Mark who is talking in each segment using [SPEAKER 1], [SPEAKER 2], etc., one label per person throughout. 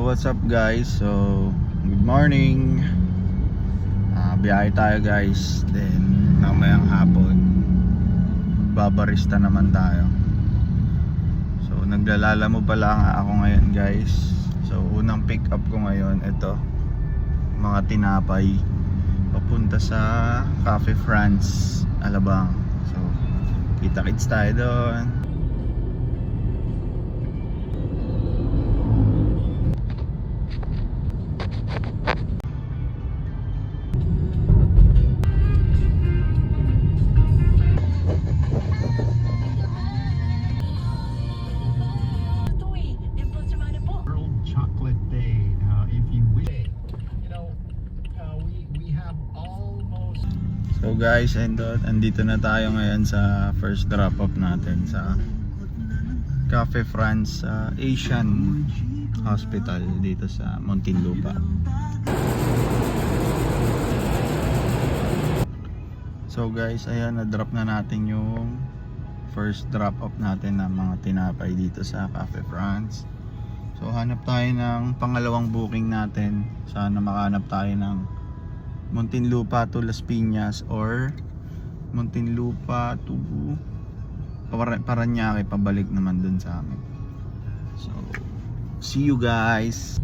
[SPEAKER 1] what's up guys? So, good morning. Biyahe tayo guys. Then, mamayang hapon babarista naman tayo. So, naglalala mo pala ako ngayon guys. So, unang pick up ko ngayon, ito, mga tinapay papunta sa Cafe France, Alabang. So, kita-kits tayo doon. So guys, andito na tayo ngayon sa first drop off natin sa Cafe France Asian Hospital dito sa Muntinlupa. So guys, ayan, na-drop na natin yung first drop off natin ng mga tinapay dito sa Cafe France. So hanap tayo ng pangalawang booking natin. Sana makahanap tayo ng Muntinlupa to Las Piñas or Muntinlupa to Parañaque, pabalik naman dun sa amin. So, see you guys.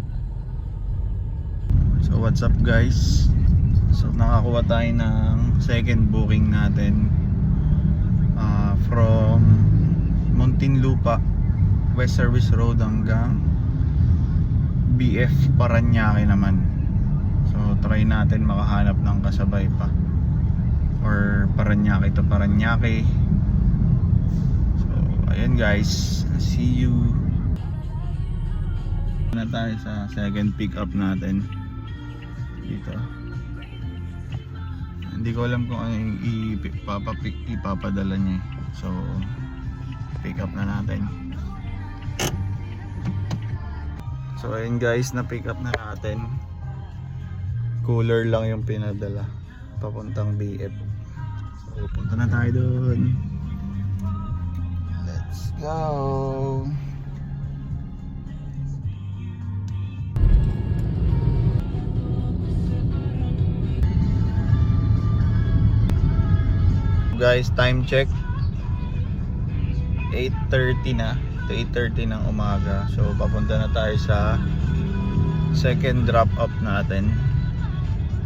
[SPEAKER 1] So, what's up guys? So, nakakuha tayo ng second booking natin from Muntinlupa West Service Road hanggang BF Parañaque naman. So try natin makahanap ng kasabay pa or Parañaque to Parañaque. So ayan guys, see you. Na tayo sa second pick up natin dito. Hindi ko alam kung ano yung ipapadala niya. So pick up na natin. So ayan guys, na pick up na natin. Cooler lang yung pinadala papuntang BF. So punta na tayo doon. Let's go. Guys, time check 8:30 na. 8:30 ng umaga. So papunta na tayo sa second drop up natin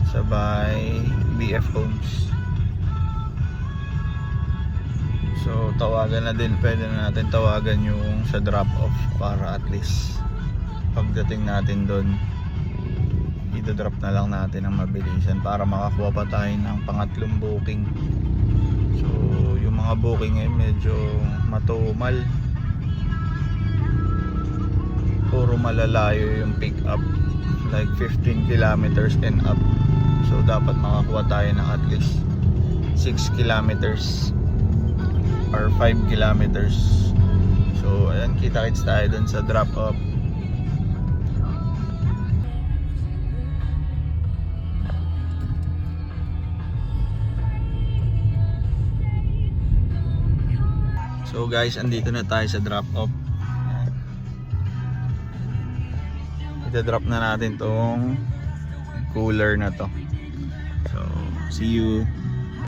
[SPEAKER 1] sabay BF Homes. So tawagan na din, pwede na natin tawagan yung sa drop off para at least pagdating natin doon i-drop na lang natin ang mabilisan para makakuha pa tayo ng pangatlong booking. So yung mga booking ngayon medyo matumal, puro malalayo yung pick up, like 15 kilometers and up. So dapat makakuha tayo ng at least 6 kilometers or 5 kilometers. So ayan, kita-kits tayo dun sa drop off. So guys, andito na tayo sa drop off. Ita-drop na natin tong cooler na to. So, see you.